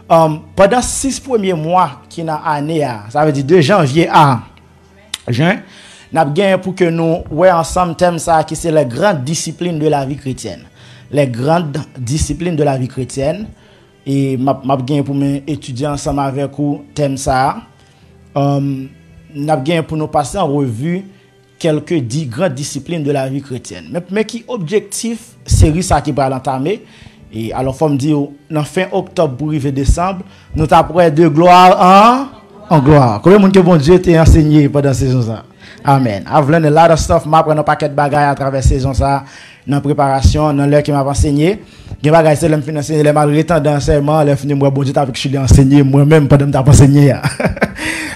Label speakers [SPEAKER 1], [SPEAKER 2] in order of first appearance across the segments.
[SPEAKER 1] Pendant 6 premiers mois qui dans l'année, ça veut dire de janvier à juin, nous avons gagné pour que nous voyons ensemble thème ça qui c'est les grandes disciplines de la vie chrétienne. Les grandes disciplines de la vie chrétienne. Et m'a gagné pour mes étudiants ensemble avec vous thème ça. Nous avons gagné pour nous passer en revue quelques grandes disciplines de la vie chrétienne. Mais qui objectif série ça qui va l'entamer. Et alors faut me dire dans fin octobre pour arriver décembre, nous t'apprêtons de gloire en gloire. Combien de monde que bon Dieu t'a enseigné pendant cette saison ça? Amen. I've learned a lot of stuff. M'a appris un paquet de bagages à travers cette saison ça, dans préparation, dans l'heure qui m'a enseigné. Des bagages c'est l'aime enseigner les malgré temps d'enseignement, les fini moi bon Dieu avec je l'ai enseigné moi-même pendant t'a enseigné.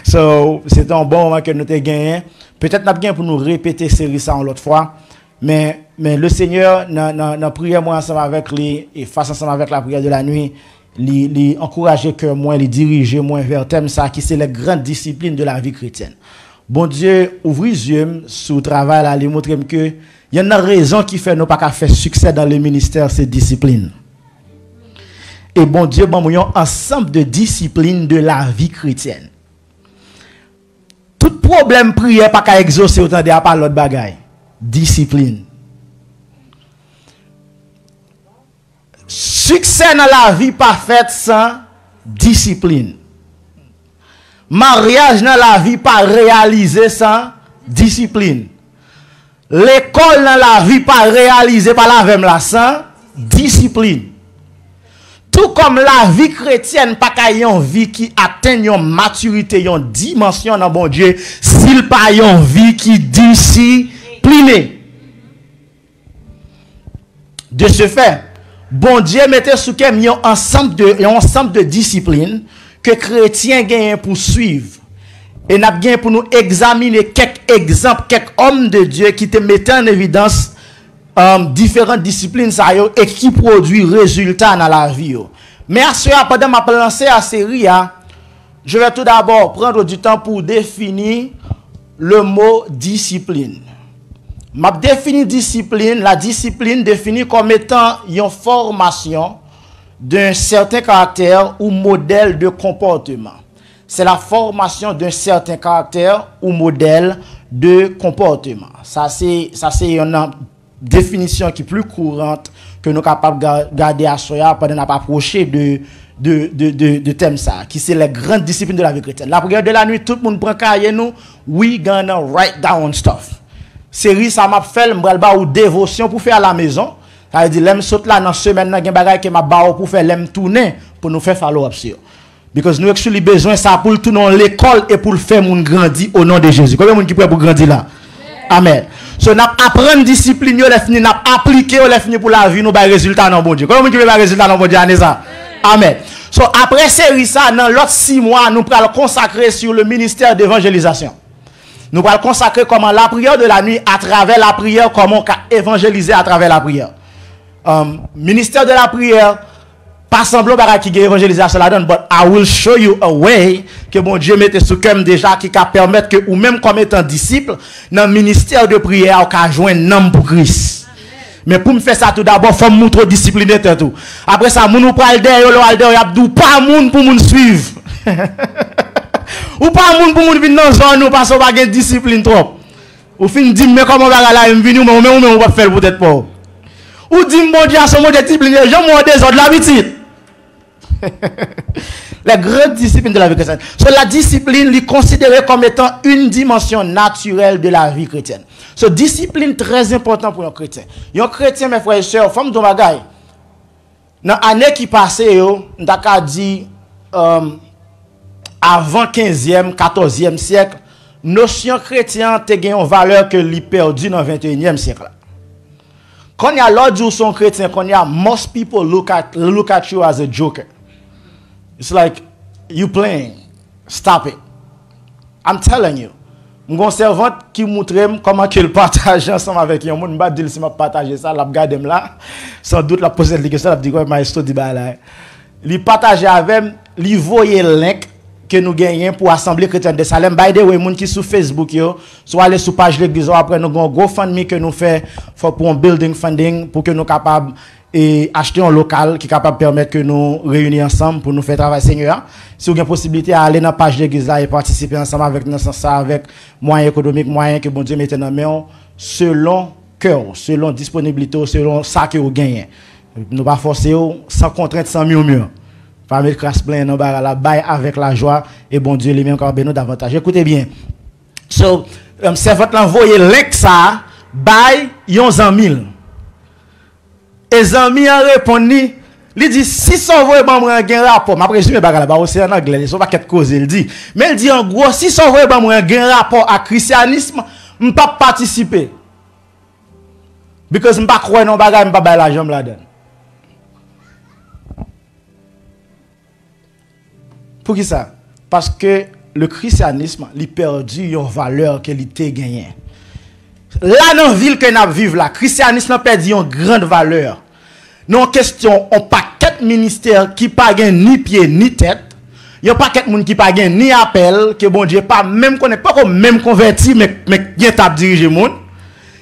[SPEAKER 1] So, c'est un bon moment que nous t'ai gagné. Peut-être n'a bien pour nous répéter série ça en l'autre fois. Mais le Seigneur, dans prière moi ensemble avec lui et face ensemble avec la prière de la nuit, lui encourager que moi, lui diriger moi vers thème ça qui c'est les grandes disciplines de la vie chrétienne. Bon Dieu, ouvre les yeux sur le travail là, lui montrer que il y a une raison qui fait nous pas qu'à faire succès dans le ministère ces disciplines. Et bon Dieu, bon nous ensemble de disciplines de la vie chrétienne. Tout problème prière pas qu'à exaucer autant de pas l'autre bagaille. Discipline. Succès dans la vie parfaite sans discipline. Mariage dans la vie pas réalisé sans discipline. L'école dans la vie pas réalisé par la même sans discipline. Tout comme la vie chrétienne pas qu'à vie qui atteint une maturité, une dimension dans bon Dieu, s'il pas une vie qui disciplinée. De ce fait, bon Dieu mettait sous un ensemble de disciplines que chrétiens gagnent pour suivre. Et n'a bien pour nous examiner quelques exemples, quelques hommes de Dieu qui te mettent en évidence différentes disciplines ça yo, et qui produit résultats dans la vie. Yo. Mais à ce pendant ma lancer à série, je vais tout d'abord prendre du temps pour définir le mot discipline. M'a défini discipline, la discipline définie comme étant une formation d'un certain caractère ou modèle de comportement. C'est la formation d'un certain caractère ou modèle de comportement. Ça c'est une définition qui est plus courante que nous sommes capables de garder à soi pendant qu'on approcher de thème ça, qui c'est les grandes disciplines de la vie chrétienne. La prière de la nuit, tout le monde prend cahier nous, we gonna write down stuff. Série ça m'a fait m'bral ou dévotion pour faire à la maison. Ça veut dire l'aime saute là dans semaine nan gen bagay que m'a ba pour faire l'aime tourner pour nous faire follow up sur. Because nous actually besoin ça pour le tourner l'école et pour le faire moun grandir au nom de Jésus. Combien de monde qui prêt pour grandir là? Amen. So n'a apprendre discipline yo les fini n'a appliquer yo les fini pour la vie nous ba résultat dans bon Dieu. Combien de monde qui veut ba résultat dans bon Dieu année ça? Amen. So après série ça dans l'autre 6 mois nous pral consacrer sur le ministère d'évangélisation. Nous allons consacrer comment la prière de la nuit à travers la prière, comment évangéliser à travers la prière. Ministère de la prière, pas semblant qui évangélisation la donne, but I will show you a way que mon Dieu mette sous cœur déjà qui va permettre que ou même comme étant disciple dans le ministère de prière, on va joindre un homme pour Christ. Mais pour me faire ça tout d'abord, il faut me trop discipliné tout. Après ça, nous pral derrière, il y a pas moun pour nous suivre. Ou pas moun pour moun vinn dans zone nous parce qu'on pas gain discipline trop. Ou fin dit mais comment va là venir mais on va faire peut-être pas. Ou dit mon Dieu son mot discipline, je moi des autres l'habitude. La grande discipline de la vie chrétienne. So, la discipline est considérée comme étant une dimension naturelle de la vie chrétienne. So, discipline très important pour un chrétien. Un chrétien mes frères et sœurs, femme de bagaille. Dans l'année qui passait yo, n'ta dit avant 15e, 14e siècle, notion chrétienne te gen une valeur que li perdu dans 21e siècle. Quand il y a l'autre jour son chrétien, quand il y a most people look at you as a joker. It's like you playing. Stop it. I'm telling you. Mon servante qui montre comment qu'il partage ensemble avec un monde, m'a dit si m'a partager ça, l'a regarder là. Sans doute la poser la question, l'a dit quoi maestro dit ba là. Li partager avec, li voyer link que nous gagnons pour Assemblée chrétienne de Salem. By the way, moun qui sur Facebook yo, soit aller sur page l'église après nous gon GoFundMe que nous fait pour un building funding pour que nous capable et acheter un local qui est capable de permettre que nous réunir ensemble pour nous faire travail Seigneur. Si vous avez une possibilité à aller dans la page de l'église là et participer ensemble avec nous, ça avec moyens économiques, moyens que bon Dieu mette dans main selon cœur, selon disponibilité, selon ça que vous gagnez. Nous pas forcer sans contrainte, sans mieux. Pas mettre crasse plein dans la baille avec la joie et bon Dieu lui-même encore nous davantage. Écoutez bien. So, c'est votre envoyer link ça, bail yon 100 000. Et Zami a répondu, il dit, si son voie ban moi un rapport, ma présume bagala ba aussi en anglais, so pas quelque cause il dit. Mais il dit en gros, si son voie ban moi un rapport à christianisme, m pas participer. Because m pas croire non bagay, m pas bay l'argent là-dedans. Pour qui ça? Parce que le christianisme, il perdu une valeur qu'il était gagné. Là, dans la ville que nous vivons, le christianisme a perdu une grande valeur. Non question, on paquet ministère qui pas ni pied ni tête. Il y a paquet monde qui pas ni appel, que bon Dieu pas même connaît pas comme même converti mais bien t'a diriger monde.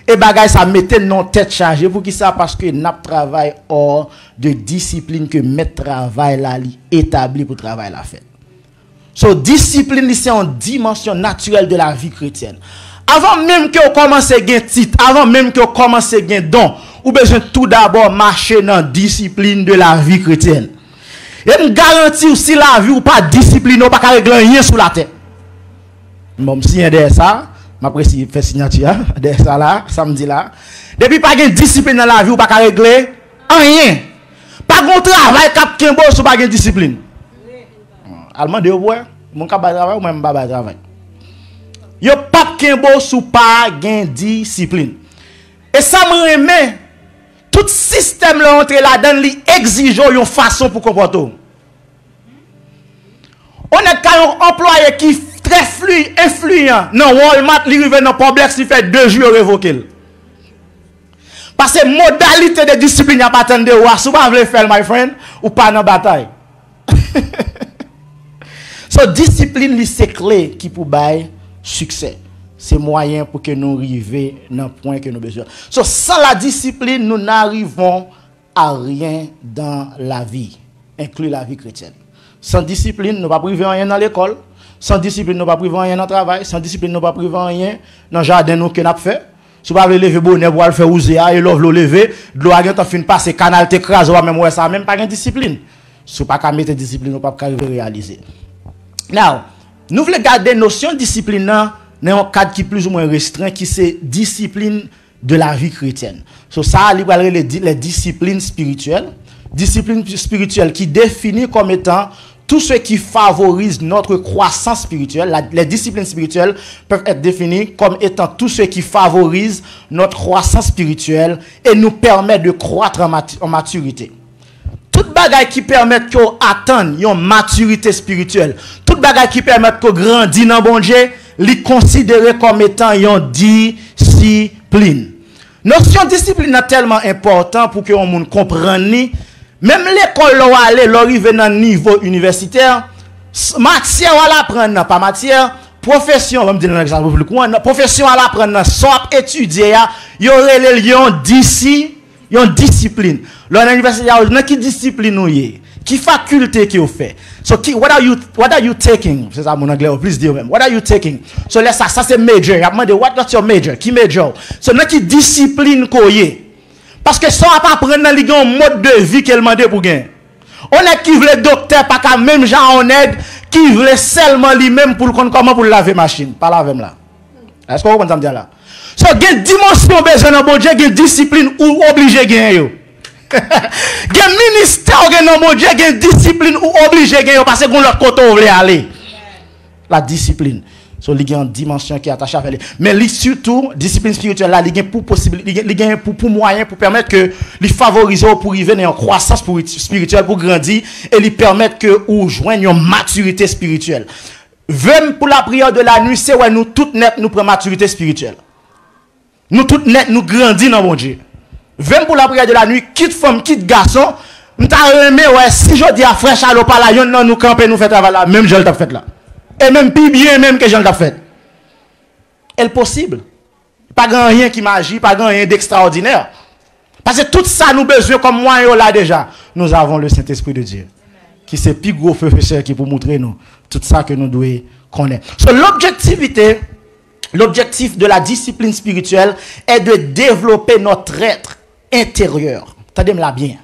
[SPEAKER 1] Et bagay ça mettait non tête chargée pour qui ça parce que n'a travail hors de discipline que mettre travail là établi pour travail la fait. So discipline c'est une dimension naturelle de la vie chrétienne. Avant même que vous commencez à gagner titre, avant même que vous commencez à gagner don, vous avez besoin tout d'abord marcher dans la discipline de la vie chrétienne. Et me garantis si la vie ou pas discipline, ou pas régler rien sous la tête. Bon, si derrière ça, m'apprécie faire signature derrière ça là, samedi là. Depuis pas de discipline dans la vie ou pas régler rien. Pas de travail cap kembo sous pas de discipline. Allemand de ouais, mon cap travail ou même pas travail. Yo pas kembo sous pas gain discipline. Et ça me remet tout système là entre là-dedans li exige une façon pour comporter. On est quand un employé qui très influent non Walmart li rive dans problème il fait 2 jours révoqué. Parce que modalité de discipline a pas attendre ou si pas veut faire my friend ou pas dans bataille. So discipline li c'est clé qui pour bailler succès. C'est moyen pour que nous arrivions dans le point que nous besoin. So, sans la discipline, nous n'arrivons à rien dans la vie, inclus la vie chrétienne. Sans discipline, nous ne pouvons pas rien dans l'école. Sans discipline, nous ne pouvons pas rien dans le travail. Sans discipline, nous ne pouvons pas rien dans le jardin que nous avons fait. Si vous avez levé bonnet pour le faire user, et l'ouvre le lever, de l'eau a fin passer, canal t'écrase, ou même ça, même pas de discipline. Si vous ne pouvez pas mettre discipline, vous ne pouvez pas réaliser. Now, nous voulons garder notion de discipline dans un cadre qui est plus ou moins restreint, qui c'est discipline de la vie chrétienne. So, ça, les disciplines spirituelles. Discipline spirituelle qui définit comme étant tout ce qui favorise notre croissance spirituelle. Les disciplines spirituelles peuvent être définies comme étant tout ce qui favorise notre croissance spirituelle et nous permet de croître en maturité. Toute bagaille qui permet qu'on atteigne une maturité spirituelle, toute bagaille qui permet qu'on grandisse dans bon Dieu, li considéré comme étant une discipline. Notion de discipline est tellement important pour que on monde comprenne. Même l'école là aller, l'arriver dans niveau universitaire, matière à l'apprendre pas matière, profession, on me dire un exemple plus court, profession à l'apprendre, soit étudier, y aurait les lions d'ici. Il y a une discipline. L'université, il y a qui discipline ou qui faculté qui vous fait. So, what are you taking? C'est ça mon anglais, please dire même. What are you taking? So, là, ça c'est major. Il y a demandé, what's your major? Qui major? So, il y a qui discipline qu'on y. Parce que ça va pas prendre dans le mode de vie qu'elle demande pour gagner. On est qui veut docteur, pas qu'à même gens on aide, qui veut seulement lui-même pour comment pour laver machine. Pas laver là. Est-ce que vous comprenez ça là? So, il y a une dimension besoin dans bon Dieu, il y a une discipline ou obligé de gagner. Il y a un ministère dans bon Dieu, il y a une discipline ou obligé de gagner parce que l'autre côté où veut aller. La discipline. So, il y a une dimension qui est attachée à elle. Mais surtout, discipline spirituelle, là, il y a pour possibilité, il y a pour moyen pour permettre que les favoriser pour arriver dans une croissance spirituelle, pour grandir, et lui permettre que ou joignent une maturité spirituelle. Même pour la prière de la nuit, c'est où nous toutes net nous prenons maturité spirituelle. Nous toutes net nous grandissons dans mon Dieu. Même pour la prière de la nuit, quitte femme, quitte garçon, nous t'avons ouais, si je dis à frère Charles pas là, yon nous camper, nous fait travail là, même je l'ai fait là. Et même plus bien même que je l'ai fait. Est possible. Pas grand rien qui magie, pas grand rien d'extraordinaire. Parce que tout ça nous besoin comme moi et là déjà. Nous avons le Saint-Esprit de Dieu. Qui c'est plus gros professeur qui pour montrer nous tout ça que nous devons connaître. So, l'objectif de la discipline spirituelle est de développer notre être intérieur. Attendez-moi bien.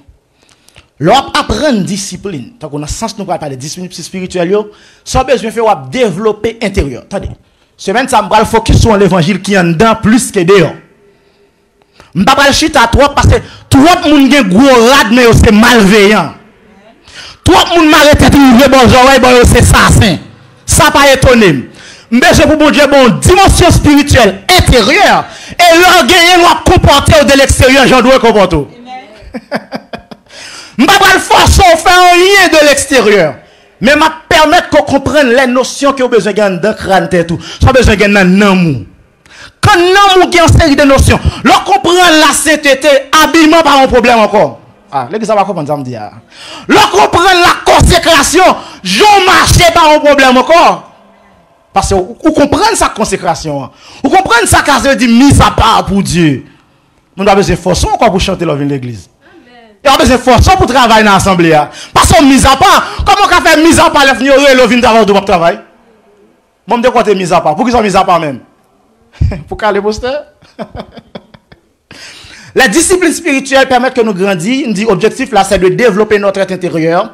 [SPEAKER 1] L'on apprend discipline. Tant qu'on a sens nous parler de discipline spirituelle, ça besoin faire développer intérieur. Attendez. Semaine ça me va focus sur l'évangile qui est en dedans plus que dehors. Je ne vais pas chita trop parce que tout le monde a un gros rad mais c'est malveillant. Tout le monde m'arrête de dire bonjour, c'est assassin. Ça pas étonné. Mais je pour bon Dieu, bon dimension spirituelle intérieure et leur gagner nous comporter de l'extérieur, j'en dois comporter. Je ne vais pas forcer à faire rien de l'extérieur. Mais je permettre qu'on comprenne les notions que vous avez besoin de crâne et tout. Ça besoin de nan. Quand nan mou une série de notions, leur comprendre la sainteté, habillement pas un problème encore. Ah, les gars, va comprendre ça me dit. Leur comprendre la consécration, j'en marche pas un problème encore. Parce que vous comprenez sa consécration. Vous comprenez ça quand ça dit mise à part pour Dieu. On a besoin de force encore pour chanter dans l'église. Et on a besoin de force pour travailler dans l'assemblée. Parce qu'on mise à part. Comment on fait mise à part les venir le vin d'avoir de travail? Bon, de quoi tu es mise à part? Pour qu'ils soient mis à part même? Pour caler poster? La discipline spirituelle permet que nous grandissions. L'objectif là, c'est de développer notre être intérieur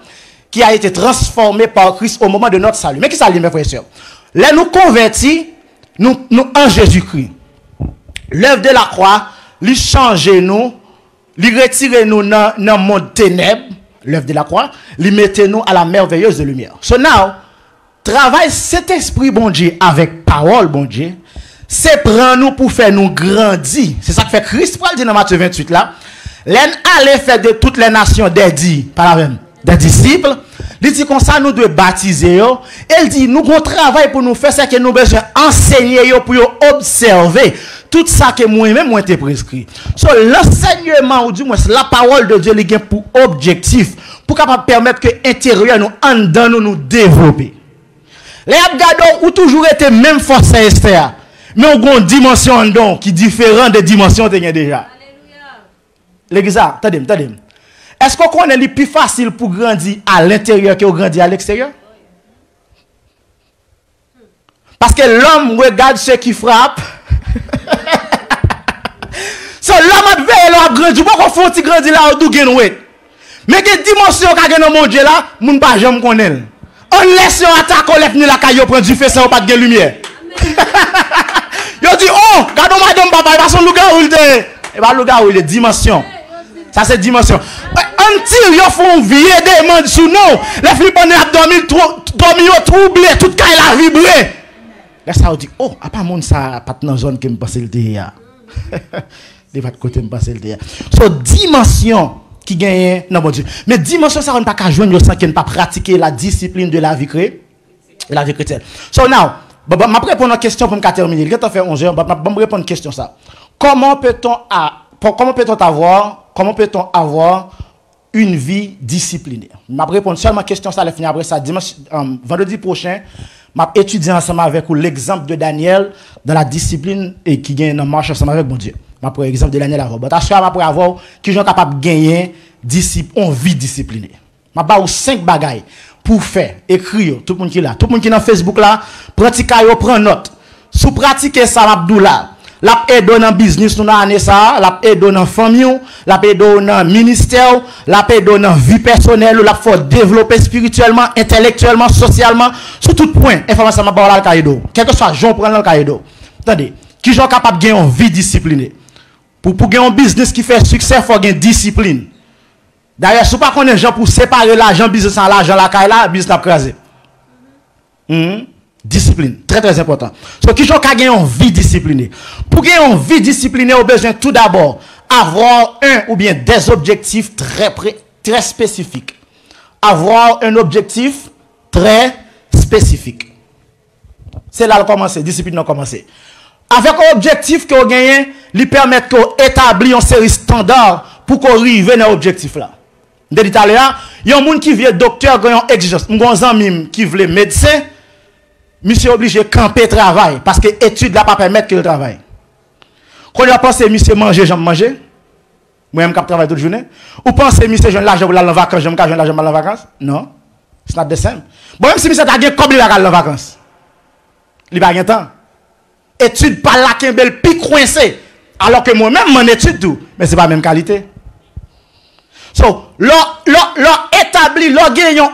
[SPEAKER 1] qui a été transformé par Christ au moment de notre salut. Mais qui s'allume, mes frères et sœurs? Là, nous convertis, nous en Jésus-Christ. L'œuvre de la croix, lui changer nous, lui retirer nous dans le monde ténèbres, l'œuvre de la croix, lui mettre nous à la merveilleuse de lumière. So now, travail cet esprit bon Dieu avec parole bon Dieu, c'est prendre nous pour faire nous grandir. C'est ça que fait Christ pour le dire dans Matthieu 28 là. L'en aller faire de toutes les nations des disciples. Il dit comme ça nous devons baptiser. Elle dit nous avons travail pour nous faire ça que nous besoin enseigner pour observer tout ça que moi-même moi été prescrit. So l'enseignement ou du moins la parole de Dieu il a pour objectif pour capable permettre que l'intérieur nous en dedans nous développer. Les abgado ou toujours été même force Esther, mais on a une dimension en don qui est différente des dimensions que déjà. Alléluia. L'église, attendez. Est-ce qu'on connaît le plus facile pour grandir à l'intérieur que grandir à l'extérieur? Parce que l'homme regarde ceux qui frappent. So l'homme a veillé à grandir. Pourquoi on fait grandir là où gain weight? Mais quelle dimension qu'a gagné dans mon Dieu là, moun pas jamais connaît. On laisse on attaque on lève ni la caillou prend du feu sans pas de lumière. Yo dit oh, regarde madame papa, parce que le gars où il est. Et bah le gars où il est dimension. Ça c'est dimension. Un tir, ils font virer des mondes sous nous. Les flips on est dormi troublé, toute caille la vibré. Là ça on dit oh, à pas monde ça pas dans zone que me passer le derrière. De votre côté me passer le derrière. So dimension qui gagne non bon Dieu. Mais dimension ça on pas qu'à joindre sans qu'on pas pratiquer la discipline de la vie chrétienne. So now, m'a répondre à une question pour me terminer. Il est fait 11h, m'a répondre à une question ça. Comment peut-on avoir une vie disciplinée? Je vais répondre seulement à la question, ça va finir après ça. Dimanche, vendredi prochain, je vais étudier ensemble avec vous l'exemple de Daniel dans la discipline et qui gagne dans marche ensemble avec mon Dieu. Je vais prendre l'exemple de Daniel avant. Parce que je vais avoir qui sont capables de gagner une vie disciplinée. Je vais vous 5 bagailles pour faire, écrire, tout le monde qui est là. Tout le monde qui est dans Facebook là, pratiquer, prend note. Si pratiquer ça, Abdoula. La aide dans business nous année ça, la aide dans famille, la aide dans ministère, la aide dans vie personnelle, la faut développer spirituellement, intellectuellement, socialement, sur tout point. Information m'a parlé le caïdo. Quel que soit j'en prends le caïdo. Attendez, qui sont capable de gagner une vie disciplinée. Pour gagner un business qui fait succès, il faut gagner discipline. D'ailleurs, si vous ne connaissez pas gens pour séparer l'argent business en l'argent la caille là, business n'a crasé. Discipline, très très important. So, qui sont gagner une vie disciplinée. Pour gagner une vie disciplinée, on a besoin tout d'abord avoir un ou bien des objectifs très spécifiques. Avoir un objectif très spécifique. C'est là le commencer, discipline a commencé. Avec un objectif que vous gagnez, lui permet d'établir une série standard pour qu'on arrive dans l'objectif là. De l'Italie, il y a un monde qui vient docteur qui a une exigence. Mon ami qui veut médecin, monsieur obligé de camper travail parce que l'étude là pas permettre qu'il travaille. Quand il a pensé monsieur manger, j'aime manger. Moi-même qui travaille toute journée. Ou pensez, monsieur, j'ai l'argent pour aller en vacances, j'aime l'argent pour aller en vacances? Non. C'est not the same. Bon, même si monsieur a gagné comme il va aller en vacances. Il va gagner temps. Étude pas là qu'un bel pic coincé. Alors que moi-même, mon étude tout. Mais c'est pas la même qualité. So, l'on établit, l'on gagne un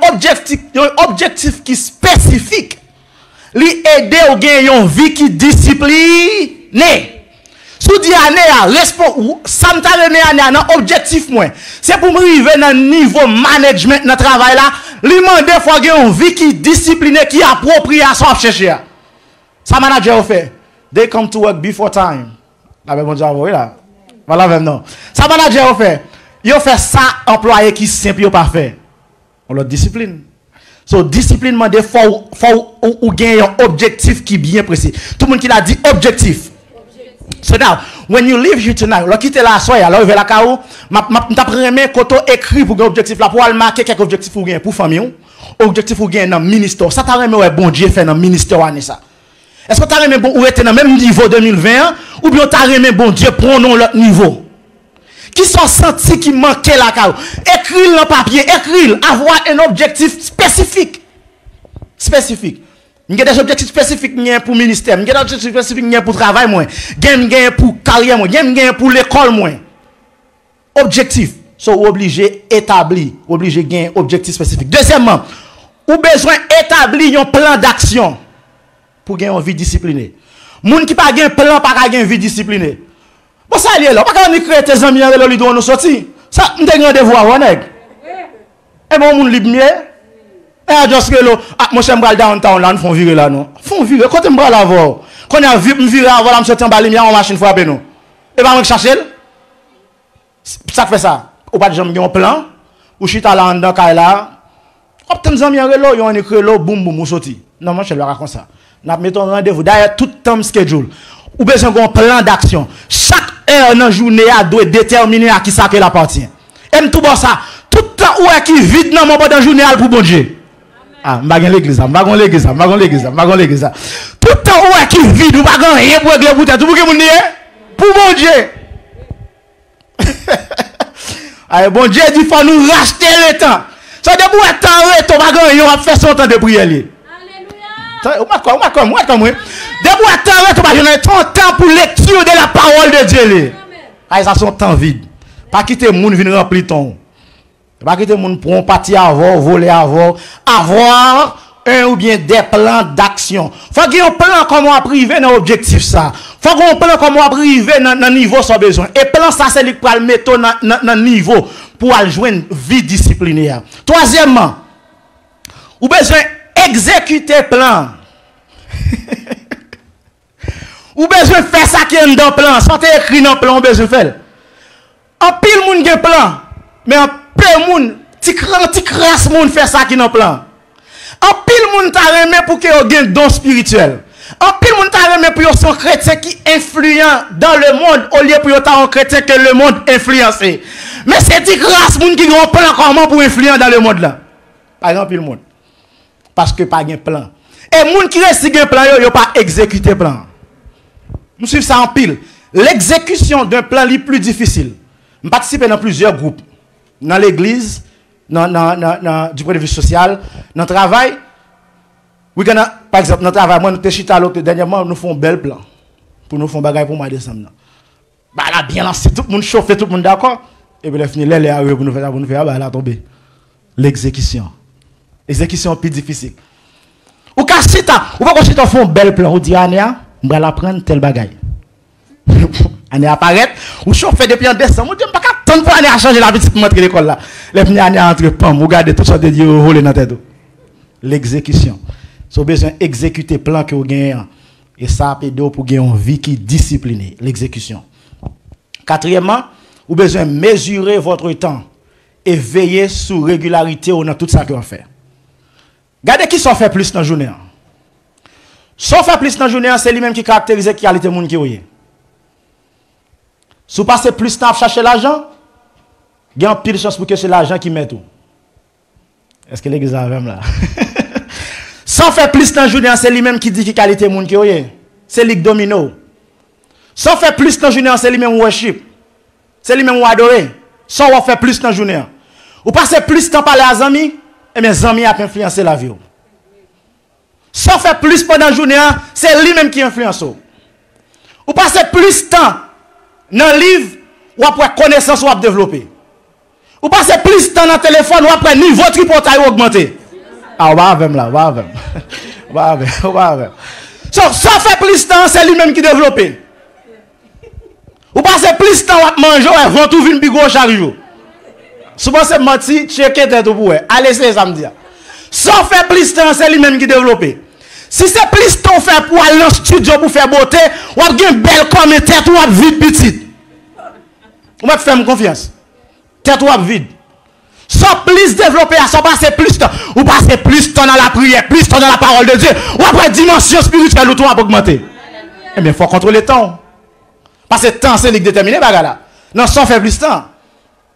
[SPEAKER 1] objectif qui est spécifique. Li aider au gagner une vie qui disciplinée. Sous dit année ça me t'a un objectif moi. C'est pour me arriver dans niveau management dans travail là, li demander faut gagner une vie qui disciplinée, qui appropriée à son chercher. Ça manager fait. They come to work before time. La même bon oui là. Voilà maintenant. Ça manager fait. Yo fait ça employé qui simple yo pas fait. On le discipline. So discipline mande faut ou gagner un objectif qui bien précis. Tout le monde qui l'a dit objectif. So now, when you leave here tonight, là quitter la soirée, alors vers la cao, m'a premier koto écrit pour un objectif là pour aller marquer quelques objectifs pour gagner pour famille, objectif pour gagner dans ministère. Ça t'a remis ouais bon Dieu fait dans ministère année ça. Est-ce que t'as remis bon ou était dans même niveau 2020 ou bien t'as remis bon Dieu prenons l'autre niveau? Qui sont sentis qui manquaient la cao. Écris dans papier, écris, avoir un objectif spécifique. Spécifique. Il y a des objectifs spécifiques pour le ministère, il y a des objectifs spécifiques pour le travail, il y a pour la carrière, il y a pour l'école. Objectif. So, obligé d'établir, obligé de gagner un objectif spécifique. Deuxièmement, ou besoin d'établir un plan d'action pour gagner une vie disciplinée. Moun qui pas un plan, pas gagner une vie disciplinée. Bon, ça, il est là. Pas quand on crée tes amis, on doit nous sortir. Ça, on a rendez-vous avant. Et bon, moun libre mieux. Et juste que là, moi, je suis downtown, là, nous font virer là, non? Font virer. Quand on me là, quand on a vu, me virer avant, je me sortir en bas, lumière, en machine, frapper nous. Et bien, on chercher. Ça fait ça. Ou pas de gens qui ont un plan, ou chita là, en dedans, là. Hop, tes amis, ils ont écrit là, boum, boum, ou sorti. Non, moi, je vais raconter ça. Nous mettons rendez-vous. D'ailleurs, tout temps schedule. Ou besoin d'un plan d'action. Chaque heure dans la journée, doit déterminer à qui ça appartient. Et tout bon ça. Tout le temps où est qui vide dans mon la journée pour bon Dieu. Ah, je vais l'église, je vais l'église, je vais l'église, je vais l'église. Tout le temps où est qui vide, ou pas rien pour régler pour tout le monde pour bon Dieu. Allez, bon Dieu dit faut nous racheter le temps. Ça de pour être temps, on va rien, on va faire son temps de prière. Moi, debout à temps pour lecture de la parole de Dieu. Ah, ça son temps vide. Pas quitter moun venir remplir ton. Pas quitter moun pour un parti avoir, voler avoir un ou bien des plans d'action. Faut qu'il y ait un plan comment arriver dans l'objectif ça. Faut qu'il y ait un plan comment arriver dans niveau sans besoin. Et plan ça c'est lui pour le mettre dans niveau pour aller joindre vie disciplinée. Troisièmement, ou besoin exécuter plan. Ou besoin faire ça qui est dans le plan. Sans écrit dans le plan, ou besoin faire. En pile moun gen plan. Mais en peu moun, ti crasse moun faire ça qui est dans le plan. En pile moun ta remet pour que yon gen don spirituel. En pile moun ta remet pour yon son chrétien qui influent dans le monde au lieu pour yon ta un chrétien que le monde influencé. Mais c'est ti crasse moun qui ont plan comment pour influer dans le monde là. Par exemple, le monde. Parce que pas gen plan. Et moun qui reste gen plan yo pas exécuter plan. Nous suivons ça en pile. L'exécution d'un plan est plus difficile. Je participe dans plusieurs groupes. Dans l'église, du point de vue social, dans le travail. Par exemple, dans le travail, moi, nous sommes dernièrement, nous faisons un bel plan. Pour nous faire des choses pour moi décembre. Bah là, bien lancé, tout le monde chauffe, tout le monde d'accord. Et puis, il est là, pour nous faire, bah là, tomber. L'exécution. L'exécution est plus difficile. Ou quand ou pas quand on fait un bel plan, on dit, Ania, on va apprendre tel bagaille. Ania apparaît, ou chauffe depuis en décembre, on dit, pas tant pour Ania changer la petite montre de l'école là. Les petits Ania entre pam, vous regardez tout ça de Dieu rouler dans tête. L'exécution. Si vous avez besoin d'exécuter plan que vous gagnez, et ça peut pour gagner une vie qui est disciplinée. L'exécution. Quatrièmement, vous avez besoin de mesurer votre temps et veiller sur régularité dans tout ça que vous faites. Regardez qui s'en fait plus dans la journée. S'en fait plus dans la journée, c'est lui-même qui caractérise la qualité de monde qui est. Si vous passez plus de temps à chercher l'argent, il y a une pile de chance pour que c'est l'argent qui met tout. Est-ce que l'église a même là? S'en fait plus dans la journée, c'est lui-même qui dit qui qualité de monde qui est. C'est lui qui domine. S'en fait plus dans la journée, c'est lui-même worship. c'est lui-même ou adorer. Sans on fait plus dans la journée. Ou passez plus de temps par les amis, et mes amis ont influencé la vie. Sans faire plus pendant la journée, c'est lui-même qui influence. Ou passez plus de temps dans le livre, ou après connaissance ou à développer. Ou passez plus de temps dans le téléphone, ou après niveau tripotaille augmenté. Ah, on va avec là, on va avec. On va avec. Sans faire plus de temps, c'est lui-même qui développe. Ou passez plus de temps à manger, et vont tout venir plus gros chaque jour. Souvent c'est menti, checker tête pour allez c'est samedi. Sans faire plus de temps, c'est lui-même qui développe. Si c'est plus de temps faire pour aller dans le studio pour faire beauté, ou avez une belle comme tête ou vide petite. Vous m'avez fait confiance. Tête ou vide. Sans plus développer, sans passer plus de temps. Ou passer plus de temps dans la prière, plus de temps dans la parole de Dieu. Ou après dimension spirituelle, ou tout va augmenter. Eh bien, il faut contrôler le temps. Parce que le temps, c'est le déterminé, bagarre. Non, sans faire plus de temps.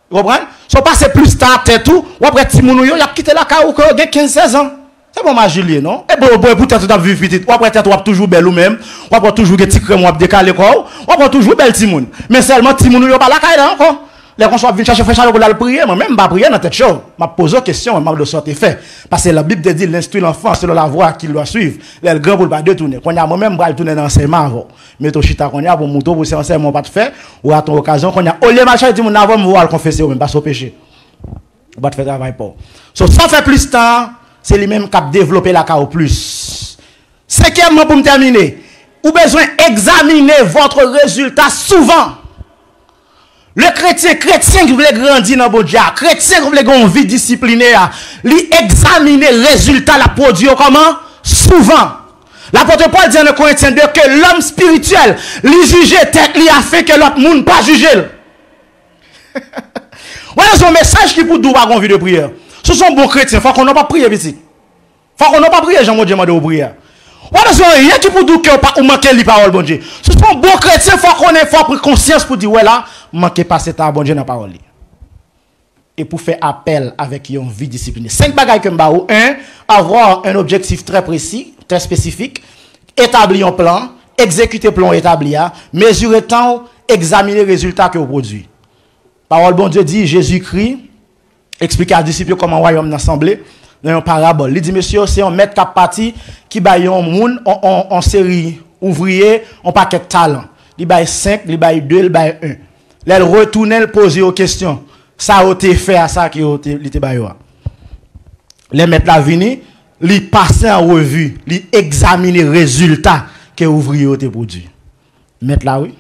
[SPEAKER 1] Vous comprenez? Sans passer plus de temps à tête tout, ou après Timounou, il a quitté la carrière, il a 15-16 ans. C'est bon, ma Julie, non? Et bon, pour tête tout à vivre petite. Ou après tête ou toujours belle ou même. Ou après toujours des petits crèmes ou décalé quoi. Ou après toujours belle Timoun. Mais seulement Timoun, il a pas la carrière encore. Les gens sont venus chercher frère pour la prière, moi même pas prier dans tête chaud. M'a posé une question, m'a de sorte fait parce que la Bible dit l'instruit l'enfant selon la voie qu'il doit suivre. Les grands pour pas détourner. Quand y a moi même va tourner dans enseignement avant. Mais to chita qu'on y a pour moto pour enseignement pas de faire ou à ton occasion qu'on y a au lieu marcher dit mon avant me voir le confesser même pas au péché. On va te faire travail pour. So ça fait plus de temps, c'est lui même qui a développé la carrière plus. Cinquièmement pour me terminer, ou besoin examiner votre résultat souvent. Le chrétien qui voulait grandir dans le Dieu, chrétien qui voulait avoir une vie disciplinée, lui examiner le résultat, la produit comment? Souvent. L'apôtre Paul dit dans le Corinthiens 2 que l'homme spirituel, lui juger tête, lui a fait que l'autre monde pas juger. Voilà son message qui pour nous avoir une vie de prière. Ce sont bons chrétiens, il faut qu'on n'a pas prié petit. Il faut qu'on n'a pas prié, Jean-Dieu m'a dit au prière. Voilà, c'est rien qui pour dire que manquer les paroles, bon Dieu. Ce sont bons chrétiens, il faut qu'on ait prendre conscience pour dire, ouais là, manquer passer ta bon Dieu dans la parole. Et pour faire appel avec une vie disciplinée. 5 bagages que m'baou. 1, avoir un objectif très précis, très spécifique, établir un plan, exécuter le plan établi, mesurer temps, examiner les résultats que vous produisez. Parole bon Dieu dit, Jésus-Christ, explique à disciples comment le royaume d'assemblée. Dans une parabole. Il dit, monsieur, c'est un maître qui a parti, qui baille un monde en série ouvrier, en paquet de talent. Il baille 5, il baille 2, il baille 1. Là, il retourne, il pose aux questions. Ça a été fait à ça qui a été baillé. Les maîtres là vini, il passe en revue, il examine les résultats que l'ouvrier a produit. Maître là, oui.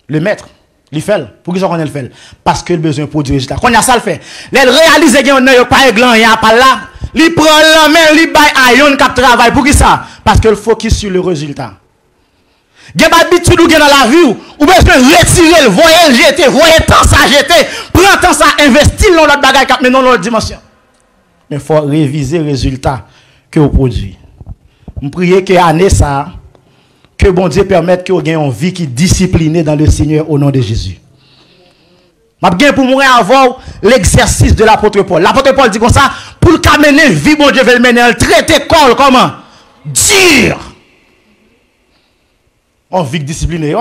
[SPEAKER 1] Le maître. Il fait. Pour qui ça qu'on le fait? Parce que le besoin de produire résultat. Quand il y a ça le fait. Il réalise qu'il n'y a pas de gland, il n'y a pas là. Il prend la main, il baille à yon qui travaille. Pour qui ça? Parce qu'il focus sur le résultat. Il y a pas d'habitude dans la vie ou besoin de retirer, voyer jeter, voyer tant ça jeter, prendre tant ça investir dans l'autre bagage mais dans l'autre dimension. Mais il faut réviser le résultat que vous produisez. Je prie que l'année ça, que bon Dieu permette que vous ayez une vie qui est disciplinée dans le Seigneur au nom de Jésus. Je bien pour mourir avoir l'exercice de l'apôtre Paul. L'apôtre Paul dit comme ça, pour le mener vie, bon Dieu veut le mener, traiter corps comment? Dire. On vit discipliné,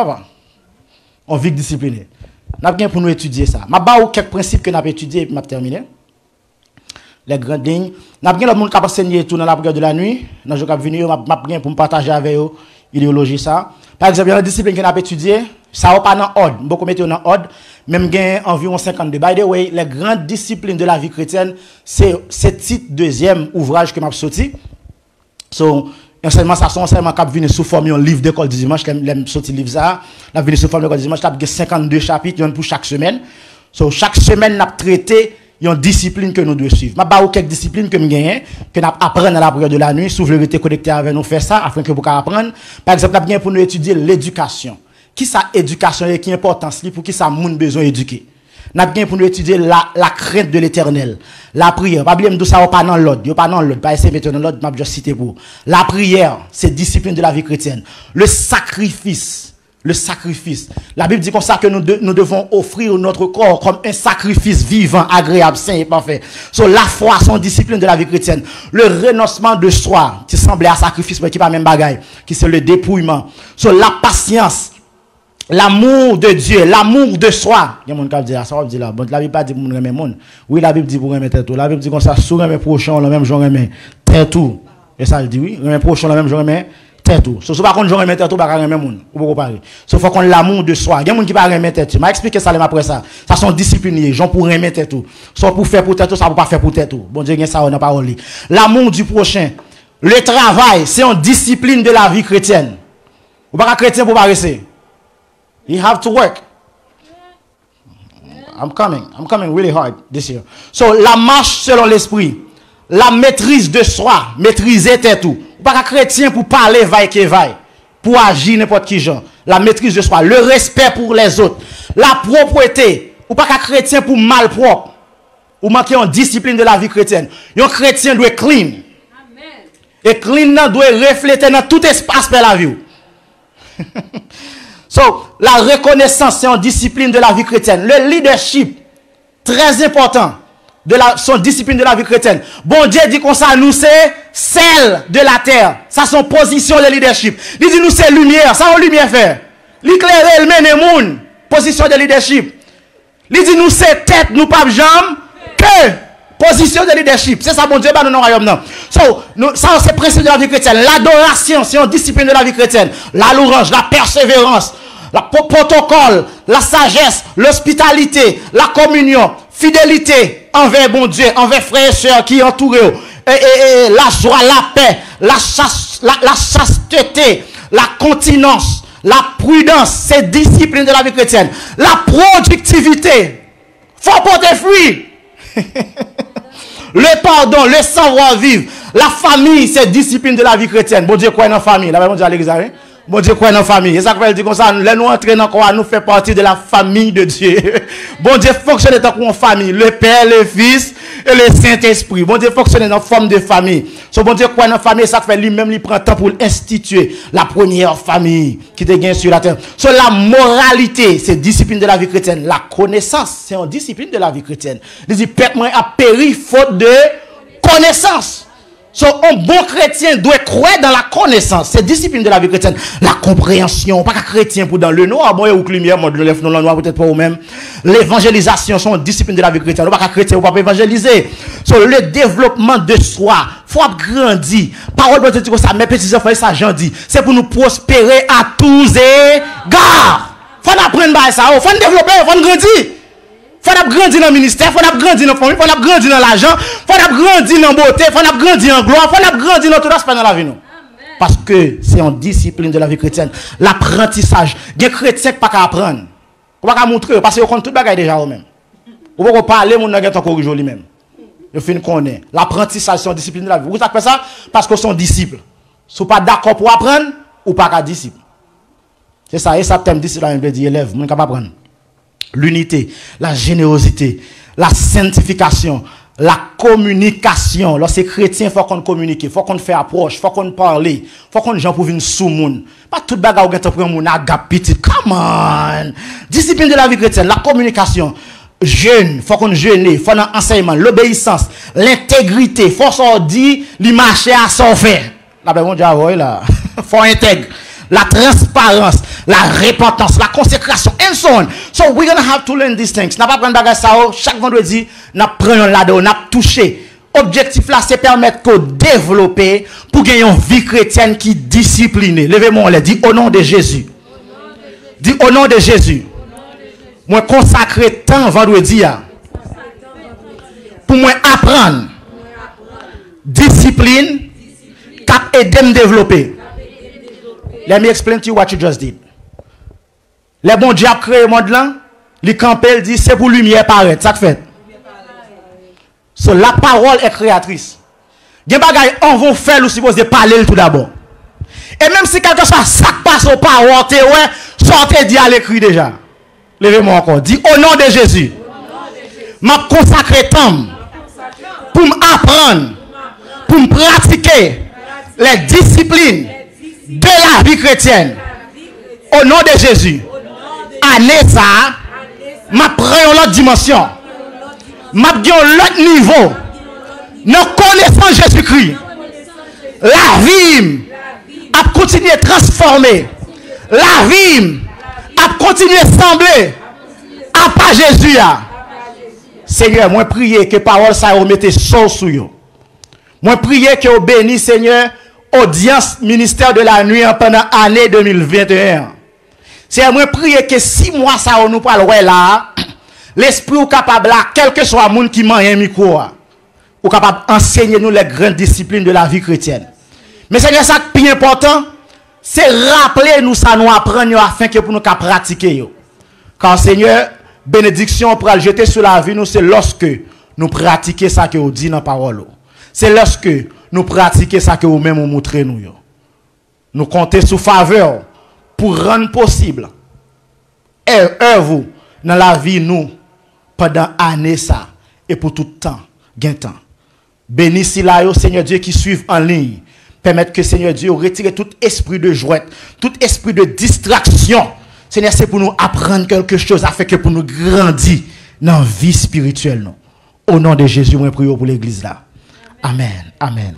[SPEAKER 1] on vit discipliné. N'a bien pour nous étudier ça. M'a ba ou quelques principes que n'a pas étudié et puis m'a terminé. Les grandes lignes. N'a bien le monde qui a enseigné tout dans la prière de la nuit. Dans le jour qui venir, m'a bien pour me partager avec eux idéologie ça. Par exemple, il y a une discipline que n'a pas étudié, ça va pas dans ordre. Beaucoup mettre dans ordre, même gain environ 52. By the way, les grandes disciplines de la vie chrétienne, c'est ce titre deuxième ouvrage que m'a sorti. So, enseignement ça son enseignement qui vient sous forme un livre d'école du dimanche, l'aime sorti livre ça, la vient sous forme d'école du dimanche, t'as 52 chapitres pour chaque semaine. So chaque semaine n'a traité une discipline que nous devons suivre. M'a ba ou quelques disciplines que me gagne que n'a apprendre dans la prière de la nuit, si vous voulez rester connecté avec nous faire ça afin que vous puissiez apprendre. Par exemple, n'a bien pour nous étudier l'éducation. Qui ça éducation et qui importance pour qui ça moun besoin éduquer. N'a bien pour nous étudier la crainte de l'Éternel, la prière. Pas bien tout ça pas dans l'ordre, pas dans l'ordre, pas essayer mettre dans l'ordre, m'a juste citer pour. La prière, c'est discipline de la vie chrétienne. Le sacrifice. La Bible dit comme ça que nous devons offrir notre corps comme un sacrifice vivant, agréable, saint et parfait. So, la foi, son discipline de la vie chrétienne. Le renoncement de soi, qui semble à sacrifice, mais qui pas même bagaille, qui c'est le dépouillement. So, la patience. l'amour de Dieu, l'amour de soi. Il y a des gens qui disent ça, on dit là. Bon, la Bible pas dit pour aimer monde. Oui, la Bible dit pour aimer tout. La Bible dit comme ça, sous aimer prochain, le même genre aimer tout. Et ça il dit oui, aimer prochain, le même genre aimer tout. Sauf par contre, genre aimer tout, pas aimer monde. Ou pas parler. Sauf qu'on l'amour de soi. Il y a des gens qui pas aimer tout. M'a expliqué ça après ça. Ça sont disciplinés, gens pour aimer tout. Soit pour faire pour tout, ça pour pas faire pour tout. Bon Dieu, il y a ça dans parole. L'amour du prochain. Le travail, c'est une discipline de la vie chrétienne. Ou pas chrétien pour pas rester. You have to work. I'm coming really hard this year. So, la marche selon l'esprit, la maîtrise de soi, maîtriser tout. Ou pas chrétien pour parler vaille que vaille, pour agir n'importe qui genre. La maîtrise de soi, le respect pour les autres, la propreté. Ou pas chrétien pour mal propre. Ou manquer en discipline de la vie chrétienne. Un chrétien doit être clean. Et clean doit refléter dans tout espace de la vie. So, la reconnaissance, c'est une discipline de la vie chrétienne. Le leadership, très important, son discipline de la vie chrétienne. Bon Dieu dit qu'on ça, nous c'est celle de la terre. Ça, son position de leadership. Il dit nous c'est lumière. Ça, on lumière faire. L'éclairer, le mène monde. Position de leadership. Il dit nous c'est tête, nous pas jambes. Que position de leadership. C'est ça, bon Dieu, bah, nous, non, royaume, non. So, ça, c'est principe de la vie chrétienne. L'adoration, c'est une discipline de la vie chrétienne. La louange, la persévérance, le protocole, la sagesse, l'hospitalité, la communion, fidélité envers bon Dieu, envers frères et sœurs qui entourent, et la joie, la paix, la chasteté, la continence, la prudence, c'est discipline de la vie chrétienne. La productivité, faut porter fruit. Le pardon, le savoir-vivre, la famille, c'est discipline de la vie chrétienne. Bon Dieu, quoi dans la famille? Là, bon Dieu, à l'église, hein? Bon Dieu, quoi dans la famille? Et ça veut dire comme ça, nous entrons dans quoi? Nous fait partie de la famille de Dieu. Bon Dieu fonctionne dans une famille. Le Père, le Fils et le Saint-Esprit. Bon Dieu fonctionne dans une forme de famille. So, bon Dieu, quoi dans la famille? Ça fait lui-même, il prend temps pour instituer la première famille qui te gagne sur la terre. So, la moralité, c'est discipline de la vie chrétienne. La connaissance, c'est une discipline de la vie chrétienne. Il dit, peuple moi a péri faute de connaissance. So, un bon chrétien doit croire dans la connaissance. C'est discipline de la vie chrétienne. La compréhension. Pas qu'un chrétien pour dans le noir, bon, ou lumière, moi, le dans le noir, peut-être pas vous-même. L'évangélisation sont discipline de la vie chrétienne. Pas qu'un chrétien, ou pas évangéliser. So, le développement de soi. Faut grandir. Parole de Dieu, ça, mes petits enfants, ça, j'en dis. C'est pour nous prospérer à tous égards. Faut apprendre à ça. Faut développer, faut grandir. Faut grandir dans le ministère, faut grandir dans la famille, faut grandir dans l'argent, faut grandir dans la beauté, faut grandir en gloire, faut grandir dans tout aspect de la vie. Parce que c'est une discipline de la vie chrétienne. L'apprentissage. Il y a des chrétiens qui ne peuvent pas apprendre. On ne peut pas montrer parce qu'ils connaissent tout le bagage déjà eux-mêmes. On ne peut pas parler, on ne peut pas corriger lui-même. Il faut qu'on ait. L'apprentissage, c'est une discipline de la vie. Vous savez ça? Parce qu'ils sont disciples. Si vous n'êtes pas d'accord pour apprendre, ou pas qu'à disciple. C'est ça. Et ça, thème disciple, on veut dire élève, on ne peut pas apprendre. L'unité, la générosité, la sanctification, la communication. Lorsque chrétien, il faut qu'on communique, il faut qu'on fait approche, il faut qu'on parle, il faut qu'on gens pour venir sous monde. Pas tout bagarre ou gâteau pour moun agap petit. Come on. Discipline de la vie chrétienne, la communication. Jeune, faut qu'on jeûne, il faut un enseignement, l'obéissance, l'intégrité, il faut s'en dire, il marcher à son faire. Là, ben, mon Dieu, là. Faut intègre. La transparence, la repentance, la consécration, and so on. So we're going to have to learn these things. N'a pas prendre bagage ça, chaque vendredi, n'a prenons là-dedans, n'a touché. Objectif là, c'est permettre que développer pour gagner une vie chrétienne qui est disciplinée. Levez-moi, on l'a dit au nom de Jésus. Dis au nom de Jésus. Moi consacrer temps vendredi pour moi apprendre discipline cap aider me développer. Let me explain to you what you just did. Les bons dieux ont créé le monde là, les campés dit c'est pour lumière paraître, ça fait. So la parole est créatrice. Gen bagay on va faire ou supposé parler tout d'abord. Et même si quelque chose ça passe au parole, ouais, sortez dit à l'écrit déjà. Levez-moi encore, dis au nom de Jésus. M'a consacré temps pour m'apprendre, pour me pratiquer les disciplines de la vie chrétienne. Au nom de Jésus. Année ça, m'a pris l'autre dimension. M'a pris l'autre niveau. Nous connaissons Jésus-Christ. La vie a continué à transformer. La vie a continuer à sembler à pas Jésus. Seigneur, moi prier que parole ça remette sauce sur yo. Moi prier que vous bénisse Seigneur audience ministère de la nuit pendant l'année 2021. C'est moi prier que 6 mois ça nous pas là, l'esprit est capable là, quel que soit le monde qui m'a un micro, ou capable d'enseigner nous les grandes disciplines de la vie chrétienne. Mais Seigneur, ça qui est plus important, c'est rappeler nous ça nous apprendre afin que pour nous pratiquer. Car Seigneur, bénédiction pour le jeter sur la vie nous, c'est lorsque nous pratiquons ça que vous dit dans la parole. C'est lorsque nous pratiquons ça que vous-même vous montrez nous. Nous comptons sous faveur pour rendre possible œuvre dans la vie nous pendant année ça et pour tout temps, gain temps. Bénissez là Seigneur Dieu qui suivent en ligne. Permettre que Seigneur Dieu retire tout esprit de jouet, tout esprit de distraction. Seigneur, c'est pour nous apprendre quelque chose afin que pour nous grandir dans la vie spirituelle. Au nom de Jésus, je prie pour l'église là. Amen. Amen.